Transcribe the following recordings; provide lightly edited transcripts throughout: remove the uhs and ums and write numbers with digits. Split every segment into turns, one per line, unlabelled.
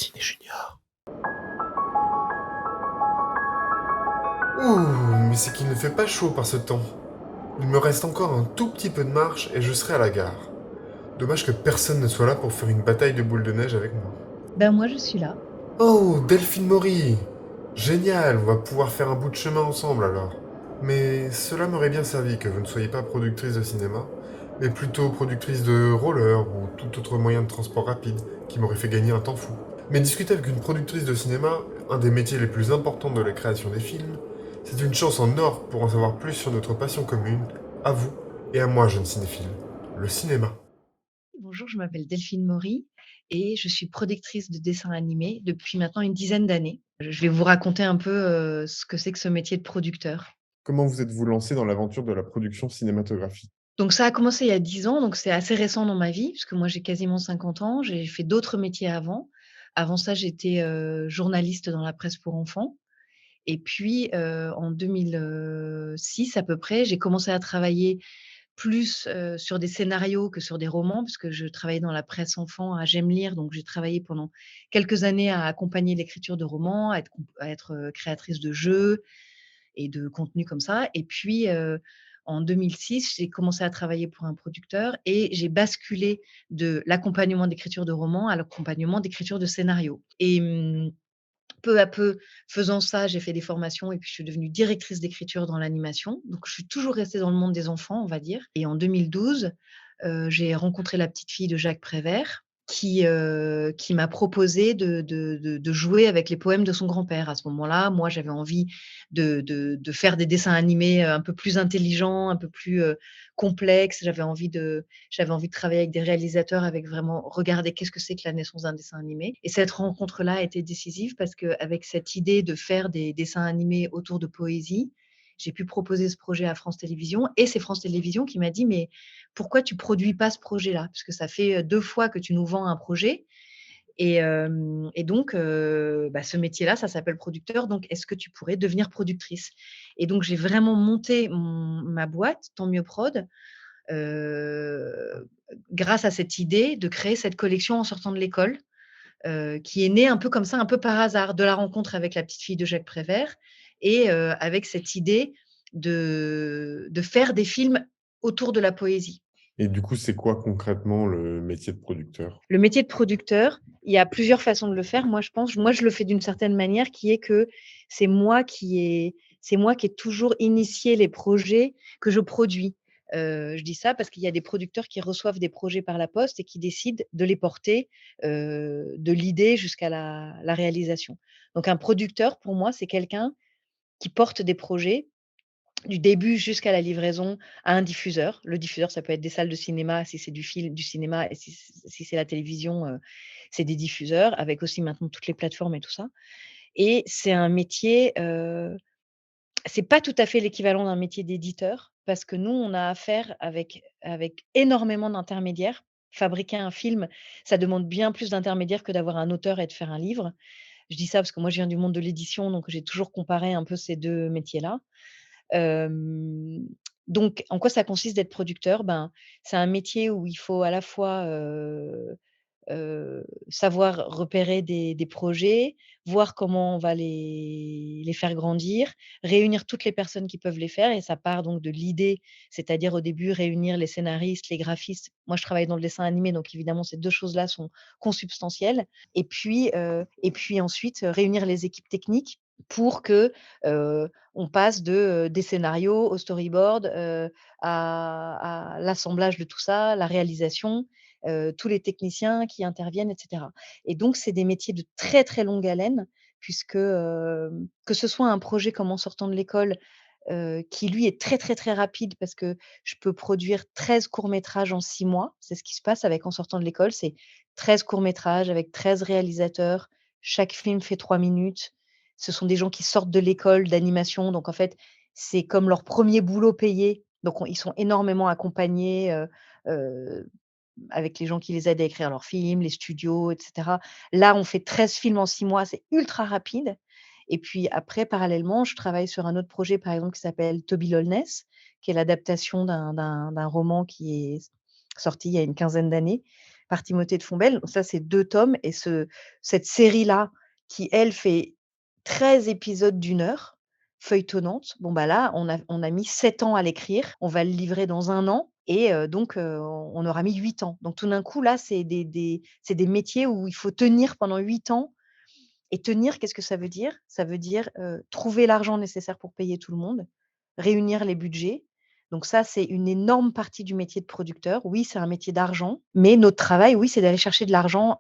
Ciné Junior. Ouh, mais c'est qu'il ne fait pas chaud par ce temps. Il me reste encore un tout petit peu de marche et je serai à la gare. Dommage que personne ne soit là pour faire une bataille de boules de neige avec moi.
Ben moi je suis là.
Oh, Delphine Maury. Génial, on va pouvoir faire un bout de chemin ensemble alors. Mais cela m'aurait bien servi que vous ne soyez pas productrice de cinéma, mais plutôt productrice de roller ou tout autre moyen de transport rapide qui m'aurait fait gagner un temps fou. Mais discuter avec une productrice de cinéma, un des métiers les plus importants de la création des films, c'est une chance en or pour en savoir plus sur notre passion commune, à vous et à moi, jeune cinéphile, le cinéma.
Bonjour, je m'appelle Delphine Maury et je suis productrice de dessins animés depuis maintenant une dizaine d'années. Je vais vous raconter un peu ce que c'est que ce métier de producteur.
Comment vous êtes-vous lancé dans l'aventure de la production cinématographique?
Donc ça a commencé il y a 10 ans, donc c'est assez récent dans ma vie, puisque moi j'ai quasiment 50 ans. J'ai fait d'autres métiers avant. Avant ça, j'étais journaliste dans la presse pour enfants. Et puis en 2006 à peu près, j'ai commencé à travailler plus, sur des scénarios que sur des romans, parce que je travaillais dans la presse enfant à J'aime lire, donc j'ai travaillé pendant quelques années à accompagner l'écriture de romans, à être créatrice de jeux et de contenus comme ça. Et puis, en 2006, j'ai commencé à travailler pour un producteur et j'ai basculé de l'accompagnement d'écriture de romans à l'accompagnement d'écriture de scénarios. Et peu à peu, faisant ça, j'ai fait des formations et puis je suis devenue directrice d'écriture dans l'animation. Donc je suis toujours restée dans le monde des enfants, on va dire. Et en 2012, j'ai rencontré la petite fille de Jacques Prévert qui m'a proposé de jouer avec les poèmes de son grand-père. À ce moment-là, moi, j'avais envie de faire des dessins animés, un peu plus intelligents, un peu plus, complexes. J'avais envie de travailler avec des réalisateurs, avec vraiment regarder qu'est-ce que c'est que la naissance d'un dessin animé. Et cette rencontre-là a été décisive parce qu'avec cette idée de faire des dessins animés autour de poésie, j'ai pu proposer ce projet à France Télévisions et c'est France Télévisions qui m'a dit: «Mais pourquoi tu produis pas ce projet-là? Parce que ça fait, 2 fois que tu nous vends un projet et donc bah, ce métier-là, ça s'appelle producteur, donc est-ce que tu pourrais devenir productrice?» Et donc j'ai vraiment monté ma boîte, Tant mieux prod, heu, grâce à cette idée de créer cette collection en sortant de l'école, qui est née un peu comme ça, un peu par hasard, de la rencontre avec la petite fille de Jacques Prévert et avec cette idée de faire des films autour de la poésie.
Et du coup, c'est quoi concrètement le métier de producteur?
Le métier de producteur, il y a plusieurs façons de le faire. Moi, je pense, moi, je le fais d'une certaine manière qui est que c'est moi qui ai toujours initié les projets que je produis. Je dis ça parce qu'il y a des producteurs qui reçoivent des projets par la poste et qui décident de les porter, de l'idée jusqu'à la réalisation. Donc un producteur, pour moi, c'est quelqu'un qui porte des projets du début jusqu'à la livraison à un diffuseur. Le diffuseur, ça peut être des salles de cinéma si c'est du cinéma et si c'est la télévision, c'est des diffuseurs avec aussi maintenant toutes les plateformes et tout ça. Et c'est un métier, c'est pas tout à fait l'équivalent d'un métier d'éditeur parce que nous, on a affaire avec énormément d'intermédiaires. Fabriquer un film, ça demande bien plus d'intermédiaires que d'avoir un auteur et de faire un livre. Je dis ça parce que moi, je viens du monde de l'édition, donc j'ai toujours comparé un peu ces 2 métiers-là. Hem, donc en quoi ça consiste d'être producteur? Ben, c'est un métier où il faut à la fois, savoir repérer des projets, voir comment on va les faire grandir, réunir toutes les personnes qui peuvent les faire et ça part donc de l'idée, c'est-à-dire au début réunir les scénaristes, les graphistes. Moi, je travaille dans le dessin animé, donc évidemment ces 2 choses-là sont consubstantielles et puis ensuite, réunir les équipes techniques pour que, on passe des scénarios au storyboard, à l'assemblage de tout ça, la réalisation, tous les techniciens qui interviennent et cetera. Et donc c'est des métiers de très, très longue haleine puisque, que ce soit un projet comme En sortant de l'école, qui lui est très, très, très rapide parce que je peux produire 13 courts-métrages en 6 mois. C'est ce qui se passe avec En sortant de l'école, c'est 13 courts-métrages avec 13 réalisateurs. Chaque film fait 3 minutes. Ce sont des gens qui sortent de l'école d'animation, donc en fait, c'est comme leur premier boulot payé. Donc ils sont énormément accompagnés, heu, avec les gens qui les aident à écrire leurs films, les studios et cetera. Là, on fait 13 films en 6 mois, c'est ultra rapide et puis après, parallèlement, je travaille sur un autre projet, par exemple, qui s'appelle Toby Lolness, qui est l'adaptation d'un roman qui est sorti il y a une quinzaine d'années. par Timothée de Fombelle. Donc ça, c'est 2 tomes et cette série-là qui, elle, fait 13 épisodes d'1 heure, feuilletonnante. Bon, bah, là, on a mis 7 ans à l'écrire. On va le livrer dans 1 an et donc on aura mis 8 ans. Donc tout d'un coup, là, c'est des métiers où il faut tenir pendant 8 ans et tenir, qu'est-ce que ça veut dire? Ça veut dire, trouver l'argent nécessaire pour payer tout le monde, réunir les budgets. Donc ça, c'est une énorme partie du métier de producteur. Oui, c'est un métier d'argent, mais notre travail, oui, c'est d'aller chercher de l'argent,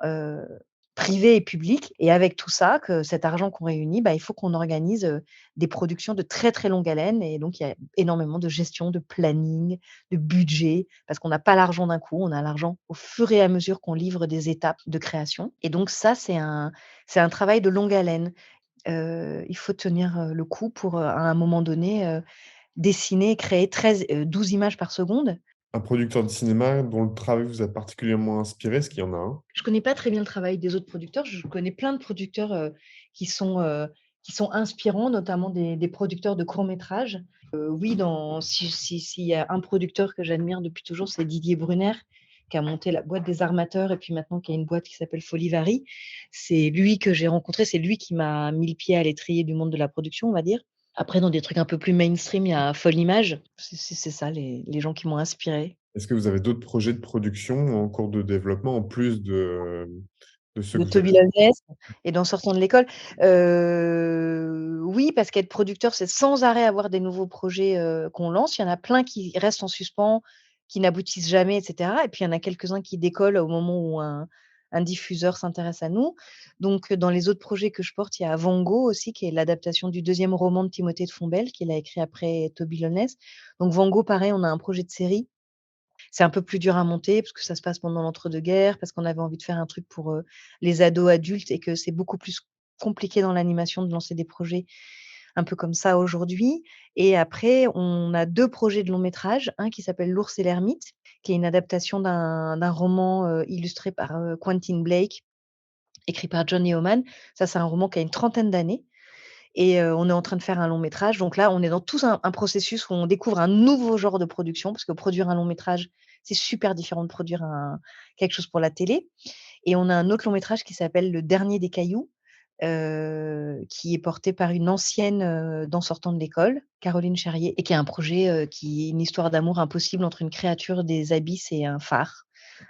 privé et public et avec tout ça, que cet argent qu'on réunit, bah, il faut qu'on organise, des productions de très, très longue haleine et donc il y a énormément de gestion, de planning, de budget parce qu'on n'a pas l'argent d'un coup, on a l'argent au fur et à mesure qu'on livre des étapes de création et donc ça, c'est un travail de longue haleine. Il faut tenir, le coup pour, à un moment donné, dessiner et créer 12 images par seconde.
Un producteur de cinéma dont le travail vous a particulièrement inspiré, est-ce qu'il y en a un?
Je connais pas très bien le travail des autres producteurs. Je connais plein de producteurs, qui sont, heu, qui sont inspirants, notamment des producteurs de courts métrages. Oui, s'il y a un producteur que j'admire depuis toujours, c'est Didier Brunner, qui a monté la boîte des armateurs et puis maintenant qui a une boîte qui s'appelle Folivari. C'est lui que j'ai rencontré, c'est lui qui m'a mis le pied à l'étrier du monde de la production, on va dire. Après dans des trucs un peu plus mainstream, il y a Folle Image. C'est ça les gens qui m'ont inspirée.
Est-ce que vous avez d'autres projets de production en cours de développement en plus de ceux
De
que vous
Toby
avez?
Loveless et d'En sortant de l'école. Oui, parce qu'être producteur, c'est sans arrêt avoir des nouveaux projets, qu'on lance. Il y en a plein qui restent en suspens, qui n'aboutissent jamais et cetera et puis il y en a quelques-uns qui décollent au moment où un diffuseur s'intéresse à nous. Donc, dans les autres projets que je porte, il y a Van Gogh aussi, qui est l'adaptation du 2e roman de Timothée de Fombelle, qu'il a écrit après Toby Loveless. Donc Van Gogh, pareil, on a un projet de série. C'est un peu plus dur à monter parce que ça se passe pendant l'entre-deux-guerres, parce qu'on avait envie de faire un truc pour, les ados adultes et que c'est beaucoup plus compliqué dans l'animation de lancer des projets un peu comme ça aujourd'hui et après on a 2 projets de long métrage, un qui s'appelle L'ours et l'ermite, qui est une adaptation d'un roman, illustré par, Quentin Blake, écrit par John Yeoman. Ça, c'est un roman qui a une trentaine d'années et on est en train de faire un long métrage. Donc là, on est dans tout un processus où on découvre un nouveau genre de production, parce que produire un long métrage, c'est super différent de produire quelque chose pour la télé. Et on a un autre long métrage qui s'appelle Le dernier des cailloux, qui est porté par une ancienne, d'En sortant de l'école, Caroline Charrier, et qui est un projet, qui est une histoire d'amour impossible entre une créature des abysses et un phare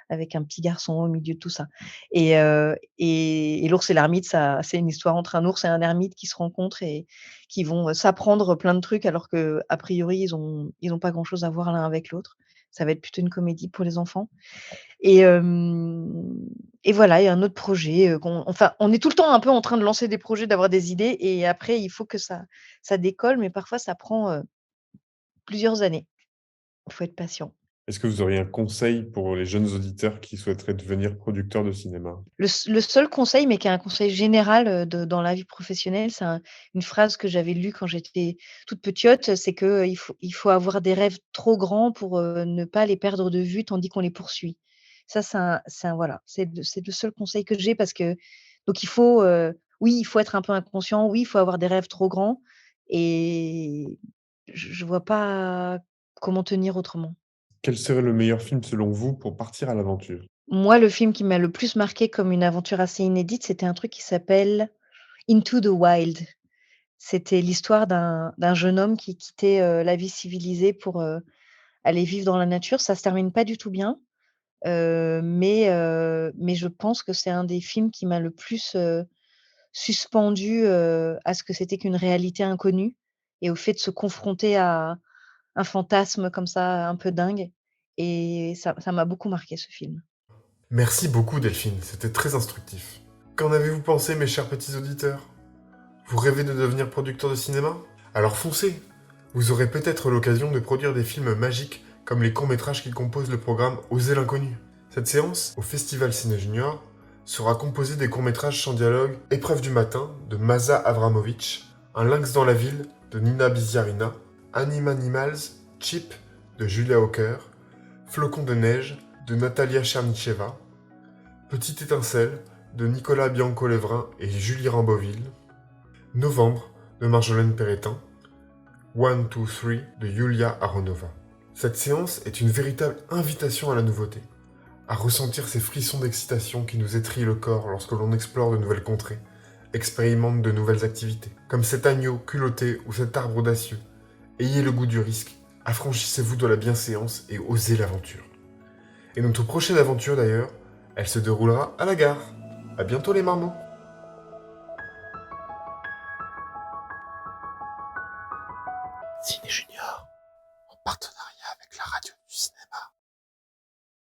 avec un petit garçon au milieu de tout ça. Et l'ours et l'ermite, ça c'est une histoire entre un ours et un ermite qui se rencontrent et qui vont, s'apprendre plein de trucs alors qu'a priori ils ont pas grand chose à voir l'un avec l'autre. Ça va être plutôt une comédie pour les enfants et et voilà, il y a un autre projet, enfin, on est tout le temps un peu en train de lancer des projets, d'avoir des idées et après il faut que ça décolle, mais parfois ça prend, plusieurs années. Il faut être patient.
Est-ce que vous auriez un conseil pour les jeunes auditeurs qui souhaiteraient devenir producteurs de cinéma?
Le seul conseil, mais qui est un conseil général, dans la vie professionnelle, c'est une phrase que j'avais lue quand j'étais toute petite, c'est que, il faut avoir des rêves trop grands pour, ne pas les perdre de vue tandis qu'on les poursuit. Ça, c'est un voilà, c'est le seul conseil que j'ai parce que donc oui, il faut être un peu inconscient, oui, il faut avoir des rêves trop grands et je vois pas comment tenir autrement.
Quel serait le meilleur film selon vous pour partir à l'aventure?
Moi, le film qui m'a le plus marqué comme une aventure assez inédite, c'était un truc qui s'appelle Into the Wild. C'était l'histoire d'un jeune homme qui quittait, la vie civilisée pour, aller vivre dans la nature. Ça se termine pas du tout bien, mais je pense que c'est un des films qui m'a le plus, suspendue, à ce que c'était qu'une réalité inconnue et au fait de se confronter à un fantasme comme ça un peu dingue et ça m'a beaucoup marqué ce film.
Merci beaucoup Delphine, c'était très instructif. Qu'en avez-vous pensé mes chers petits auditeurs? Vous rêvez de devenir producteur de cinéma? Alors foncez! Vous aurez peut-être l'occasion de produire des films magiques comme les courts-métrages qui composent le programme Oser l'inconnu. Cette séance, au Festival Ciné Junior, sera composée des courts-métrages sans dialogue Épreuve du matin de Maza Avramovic, Un lynx dans la ville de Nina Biziarina, Animals, Chip de Julia Hawker, Flocon de neige de Natalia Chernicheva, Petite étincelle de Nicolas Bianco-Lévrin et Julie Ramboville, Novembre de Marjolaine Pérétin, One, Two, Three de Yulia Aronova. Cette séance est une véritable invitation à la nouveauté, à ressentir ces frissons d'excitation qui nous étrillent le corps lorsque l'on explore de nouvelles contrées, expérimente de nouvelles activités, comme cet agneau culotté ou cet arbre audacieux. Ayez le goût du risque, affranchissez-vous de la bienséance et osez l'aventure. Et notre prochaine aventure d'ailleurs, elle se déroulera à la gare. À bientôt les marmots. Ciné Junior, en partenariat avec la radio du cinéma.